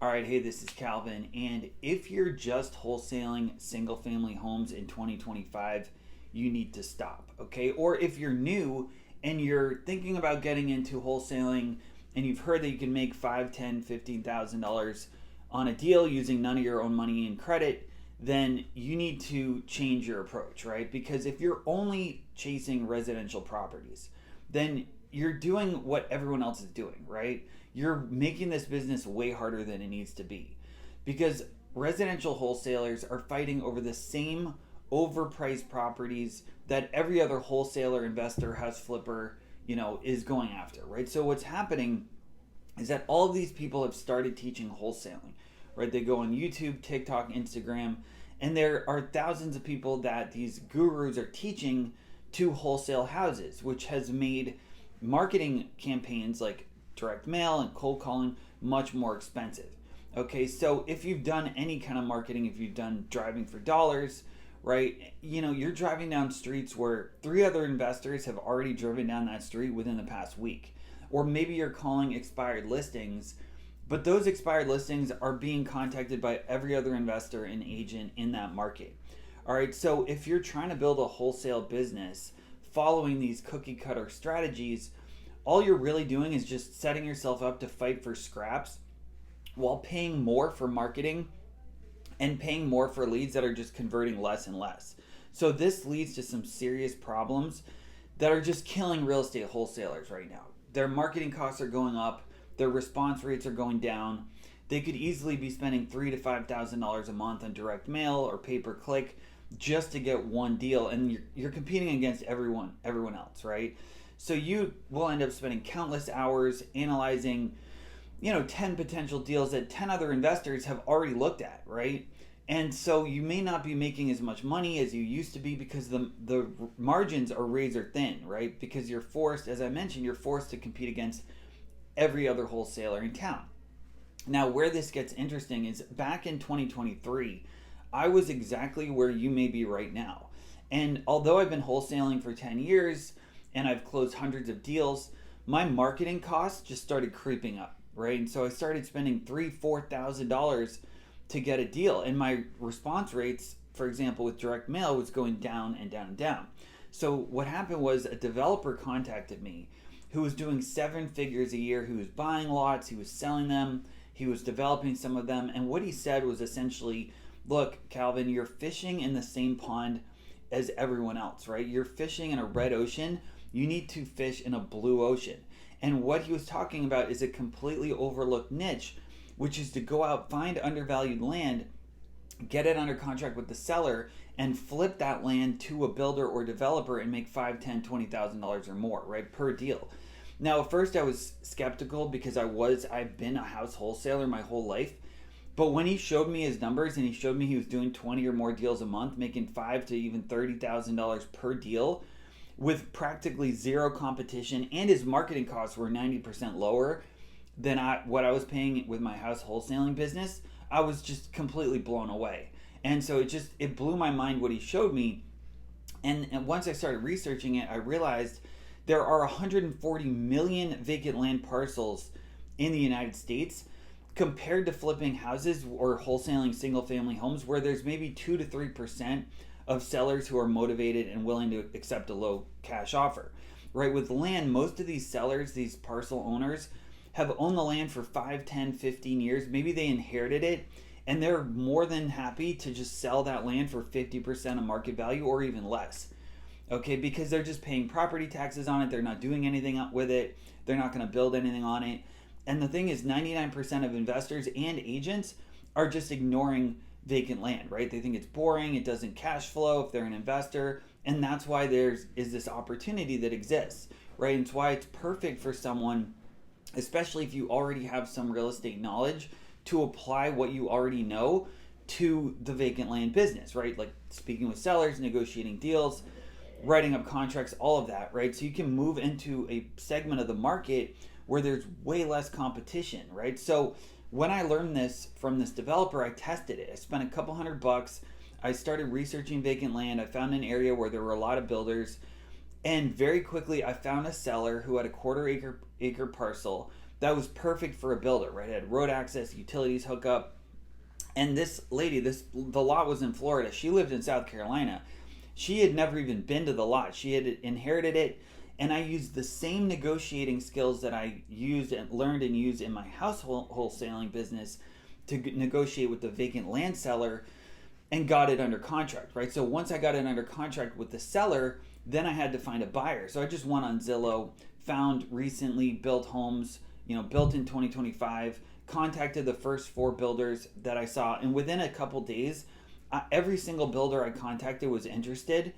All right, hey, this is Calvin. And if you're just wholesaling single family homes in 2025, you need to stop, okay? Or if you're new and you're thinking about getting into wholesaling and you've heard that you can make $5, $10, $15,000 on a deal using none of your own money and credit, then you need to change your approach, right? Because if you're only chasing residential properties, then you're doing what everyone else is doing, right? You're making this business way harder than it needs to be because residential wholesalers are fighting over the same overpriced properties that every other wholesaler, investor, house flipper, is going after, right? So what's happening is that all of these people have started teaching wholesaling, right? They go on YouTube, TikTok, Instagram, and there are thousands of people that these gurus are teaching to wholesale houses, which has made marketing campaigns like direct mail and cold calling much more expensive. Okay, so if you've done any kind of marketing, if you've done driving for dollars, right, you're driving down streets where three other investors have already driven down that street within the past week. Or maybe you're calling expired listings, but those expired listings are being contacted by every other investor and agent in that market. All right, so if you're trying to build a wholesale business following these cookie cutter strategies, all you're really doing is just setting yourself up to fight for scraps while paying more for marketing and paying more for leads that are just converting less and less. So this leads to some serious problems that are just killing real estate wholesalers right now. Their marketing costs are going up, their response rates are going down. They could easily be spending $3,000 to $5,000 a month on direct mail or pay-per-click just to get one deal, and you're competing against everyone else, right? So you will end up spending countless hours analyzing, 10 potential deals that 10 other investors have already looked at, right? And so you may not be making as much money as you used to be because the margins are razor thin, right? Because you're forced, as I mentioned, you're forced to compete against every other wholesaler in town. Now, where this gets interesting is back in 2023, I was exactly where you may be right now. And although I've been wholesaling for 10 years, and I've closed hundreds of deals, my marketing costs just started creeping up, right? And so I started spending $3,000-$4,000 to get a deal. And my response rates, for example, with direct mail was going down and down and down. So what happened was a developer contacted me who was doing 7 figures a year. He was buying lots, he was selling them, he was developing some of them. And what he said was essentially, look, Calvin, you're fishing in the same pond as everyone else, right? You're fishing in a red ocean. You need to fish in a blue ocean. And what he was talking about is a completely overlooked niche, which is to go out, find undervalued land, get it under contract with the seller, and flip that land to a builder or developer and make $5,000, $10,000, $20,000 or more, right, per deal. Now, at first I was skeptical because I've been a house wholesaler my whole life. But when he showed me his numbers and he showed me he was doing 20 or more deals a month, making $5,000 to even $30,000 per deal, with practically zero competition, and his marketing costs were 90% lower than what I was paying with my house wholesaling business, I was just completely blown away. And so it blew my mind what he showed me. And once I started researching it, I realized there are 140 million vacant land parcels in the United States compared to flipping houses or wholesaling single family homes where there's maybe 2 to 3% of sellers who are motivated and willing to accept a low cash offer, right? With land, most of these sellers, these parcel owners, have owned the land for 5, 10, 15 years. Maybe they inherited it, and they're more than happy to just sell that land for 50% of market value or even less, okay? Because they're just paying property taxes on it. They're not doing anything with it. They're not going to build anything on it. And the thing is, 99% of investors and agents are just ignoring vacant land, right? They think it's boring, it doesn't cash flow if they're an investor, and that's why is this opportunity that exists, right? And it's why it's perfect for someone, especially if you already have some real estate knowledge, to apply what you already know to the vacant land business, right? Like speaking with sellers, negotiating deals, writing up contracts, all of that, right? So you can move into a segment of the market where there's way less competition, right? So when I learned this from this developer, I tested it. I spent a couple $100. I started researching vacant land. I found an area where there were a lot of builders. And very quickly, I found a seller who had a quarter acre parcel that was perfect for a builder, right? It had road access, utilities hookup. And this lady, the lot was in Florida. She lived in South Carolina. She had never even been to the lot. She had inherited it, and I used the same negotiating skills that I used and learned and used in my house wholesaling business to negotiate with the vacant land seller and got it under contract, right? So once I got it under contract with the seller, then I had to find a buyer. So I just went on Zillow, found recently built homes, built in 2025, contacted the first 4 builders that I saw, and within a couple days, every single builder I contacted was interested,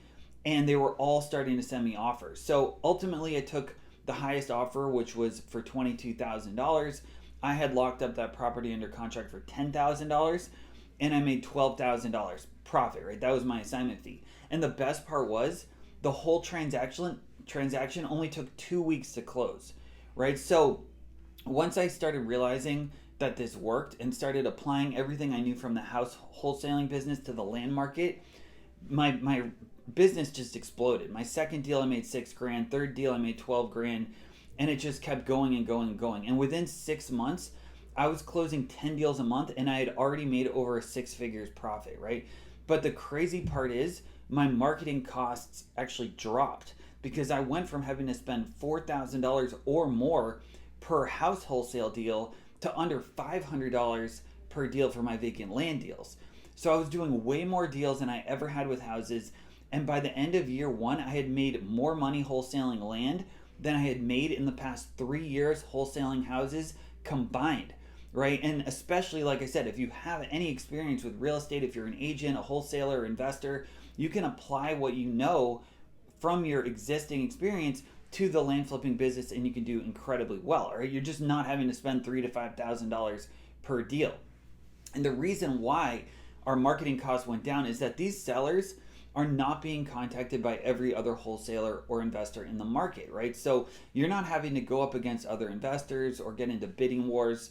and they were all starting to send me offers. So ultimately, I took the highest offer, which was for $22,000. I had locked up that property under contract for $10,000, and I made $12,000 profit, right? That was my assignment fee. And the best part was the whole transaction only took 2 weeks to close, right? So once I started realizing that this worked and started applying everything I knew from the house wholesaling business to the land market, my business just exploded. My second deal I made $6,000, third deal I made $12,000, and it just kept going and going and going. And within 6 months, I was closing 10 deals a month, and I had already made over 6 figures profit, right? But the crazy part is my marketing costs actually dropped because I went from having to spend $4,000 or more per house wholesale deal to under $500 per deal for my vacant land deals. So I was doing way more deals than I ever had with houses. And by the end of year 1, I had made more money wholesaling land than I had made in the past 3 years wholesaling houses combined, right? And especially, like I said, if you have any experience with real estate, if you're an agent, a wholesaler, or investor, you can apply what you know from your existing experience to the land flipping business, and you can do incredibly well. Right? You're just not having to spend $3,000 to $5,000 per deal. And the reason why our marketing costs went down is that these sellers are not being contacted by every other wholesaler or investor in the market, right? So you're not having to go up against other investors or get into bidding wars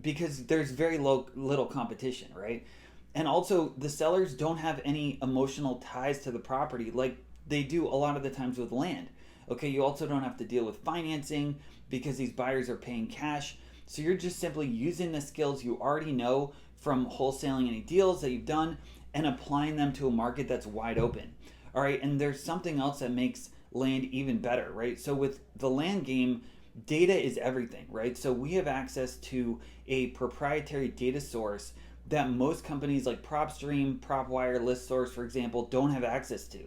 because there's very little competition, right? And also the sellers don't have any emotional ties to the property like they do a lot of the times with land. Okay, you also don't have to deal with financing because these buyers are paying cash. So you're just simply using the skills you already know from wholesaling any deals that you've done and applying them to a market that's wide open. All right, and there's something else that makes land even better, right? So with the land game, data is everything, right? So we have access to a proprietary data source that most companies like PropStream, PropWire, ListSource, for example, don't have access to.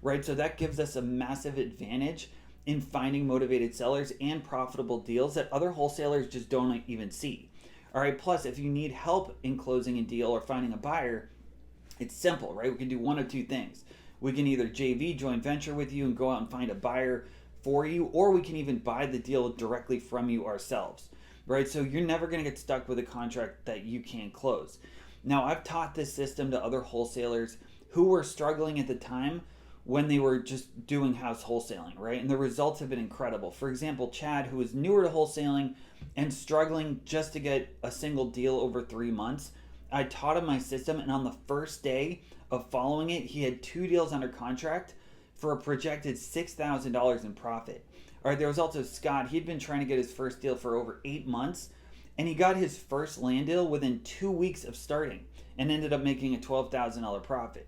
Right, so that gives us a massive advantage in finding motivated sellers and profitable deals that other wholesalers just don't even see. All right, plus if you need help in closing a deal or finding a buyer, it's simple, right? We can do one of two things. We can either JV, joint venture with you and go out and find a buyer for you, or we can even buy the deal directly from you ourselves, right? So you're never going to get stuck with a contract that you can't close. Now, I've taught this system to other wholesalers who were struggling at the time when they were just doing house wholesaling, right? And the results have been incredible. For example, Chad, who is newer to wholesaling and struggling just to get a single deal over 3 months, I taught him my system, and on the first day of following it, he had 2 deals under contract for a projected $6,000 in profit. All right, there was also Scott. He'd been trying to get his first deal for over 8 months, and he got his first land deal within 2 weeks of starting and ended up making a $12,000 profit.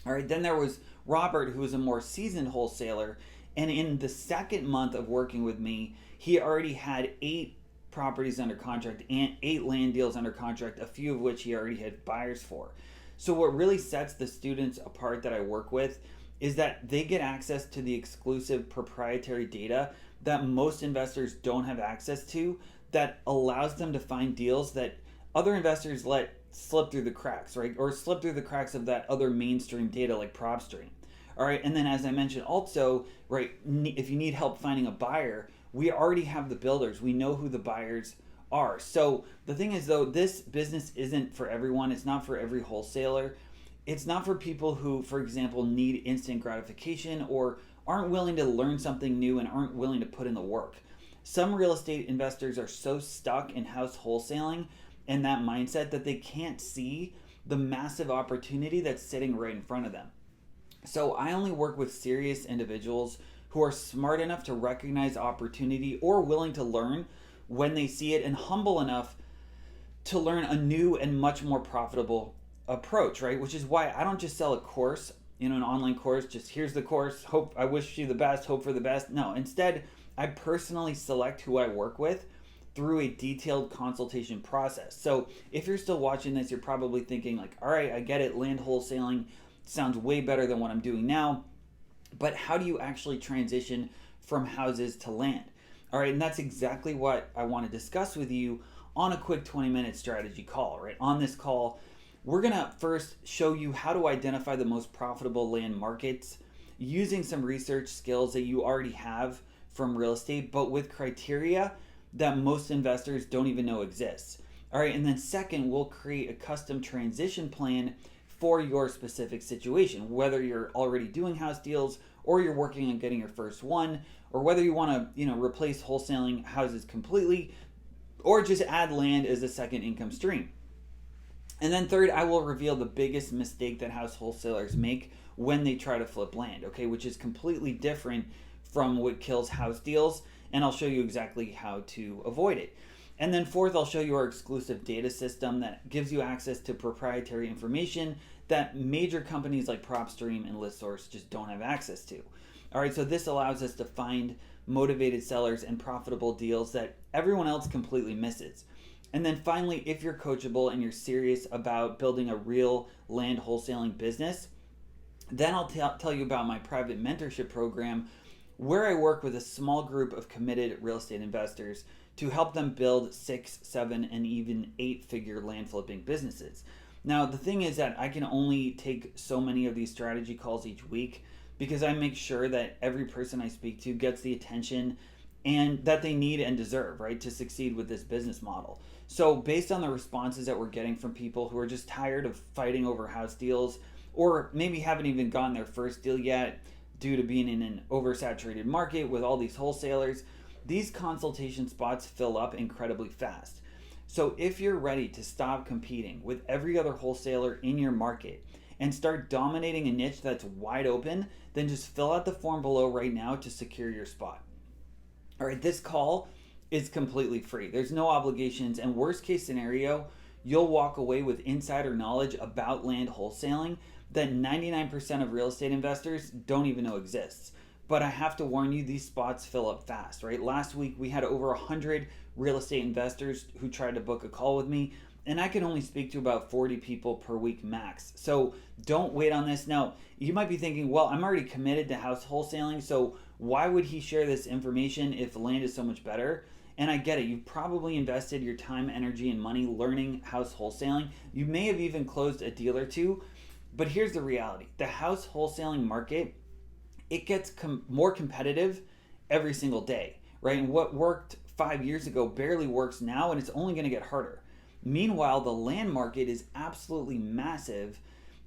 All right, then there was Robert, who was a more seasoned wholesaler, and in the second month of working with me, he already had 8 properties under contract and 8 land deals under contract, a few of which he already had buyers for. So what really sets the students apart that I work with is that they get access to the exclusive proprietary data that most investors don't have access to, that allows them to find deals that other investors let slip through the cracks, right? Or slip through the cracks of that other mainstream data like PropStream. All right, and then as I mentioned also, right, if you need help finding a buyer, we already have the builders. We know who the buyers are. So the thing is though, this business isn't for everyone. It's not for every wholesaler. It's not for people who, for example, need instant gratification or aren't willing to learn something new and aren't willing to put in the work. Some real estate investors are so stuck in house wholesaling and that mindset that they can't see the massive opportunity that's sitting right in front of them. So I only work with serious individuals who are smart enough to recognize opportunity or willing to learn when they see it, and humble enough to learn a new and much more profitable approach, right? Which is why I don't just sell a course, an online course, just here's the course, hope I wish you the best, hope for the best. No, instead, I personally select who I work with through a detailed consultation process. So if you're still watching this, you're probably thinking like, all right, I get it, land wholesaling sounds way better than what I'm doing now, but how do you actually transition from houses to land? All right, and that's exactly what I want to discuss with you on a quick 20-minute strategy call, right? On this call, we're going to first show you how to identify the most profitable land markets using some research skills that you already have from real estate, but with criteria that most investors don't even know exists. All right, and then second, we'll create a custom transition plan for your specific situation, whether you're already doing house deals or you're working on getting your first one, or whether you want to, replace wholesaling houses completely or just add land as a second income stream. And then third, I will reveal the biggest mistake that house wholesalers make when they try to flip land, okay, which is completely different from what kills house deals, and I'll show you exactly how to avoid it. And then fourth, I'll show you our exclusive data system that gives you access to proprietary information that major companies like PropStream and ListSource just don't have access to. All right, so this allows us to find motivated sellers and profitable deals that everyone else completely misses. And then finally, if you're coachable and you're serious about building a real land wholesaling business, then I'll tell you about my private mentorship program where I work with a small group of committed real estate investors to help them build 6, 7, and even 8-figure land flipping businesses. Now, the thing is that I can only take so many of these strategy calls each week because I make sure that every person I speak to gets the attention and that they need and deserve, right, to succeed with this business model. So based on the responses that we're getting from people who are just tired of fighting over house deals, or maybe haven't even gotten their first deal yet due to being in an oversaturated market with all these wholesalers, these consultation spots fill up incredibly fast. So if you're ready to stop competing with every other wholesaler in your market and start dominating a niche that's wide open, then just fill out the form below right now to secure your spot. All right, this call is completely free. There's no obligations, and worst case scenario, you'll walk away with insider knowledge about land wholesaling that 99% of real estate investors don't even know exists. But I have to warn you, these spots fill up fast, right? Last week, we had over 100 real estate investors who tried to book a call with me, and I can only speak to about 40 people per week max. So don't wait on this. Now, you might be thinking, well, I'm already committed to house wholesaling, so why would he share this information if land is so much better? And I get it. You've probably invested your time, energy, and money learning house wholesaling. You may have even closed a deal or two, but here's the reality. The house wholesaling market, it gets more competitive every single day, right? And what worked 5 years ago barely works now, and it's only going to get harder. Meanwhile, the land market is absolutely massive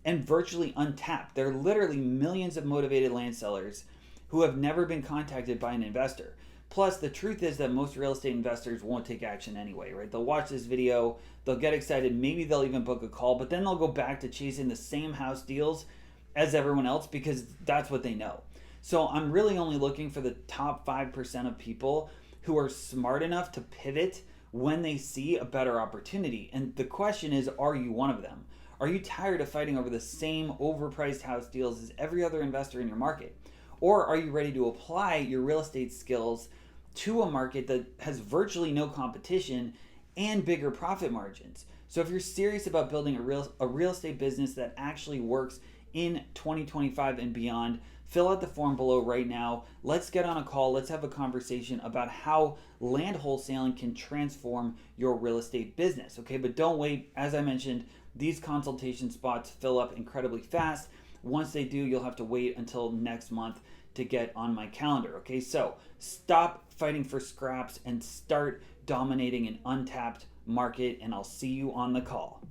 and virtually untapped. There are literally millions of motivated land sellers who have never been contacted by an investor. Plus, the truth is that most real estate investors won't take action anyway, right? They'll watch this video, they'll get excited, maybe they'll even book a call, but then they'll go back to chasing the same house deals as everyone else because that's what they know. So I'm really only looking for the top 5% of people who are smart enough to pivot when they see a better opportunity. And the question is, are you one of them? Are you tired of fighting over the same overpriced house deals as every other investor in your market? Or are you ready to apply your real estate skills to a market that has virtually no competition and bigger profit margins? So if you're serious about building a real estate business that actually works in 2025 and beyond, fill out the form below right now. Let's get on a call. Let's have a conversation about how land wholesaling can transform your real estate business. Okay, but don't wait. As I mentioned, these consultation spots fill up incredibly fast. Once they do, you'll have to wait until next month to get on my calendar. Okay, so stop fighting for scraps and start dominating an untapped market, and I'll see you on the call.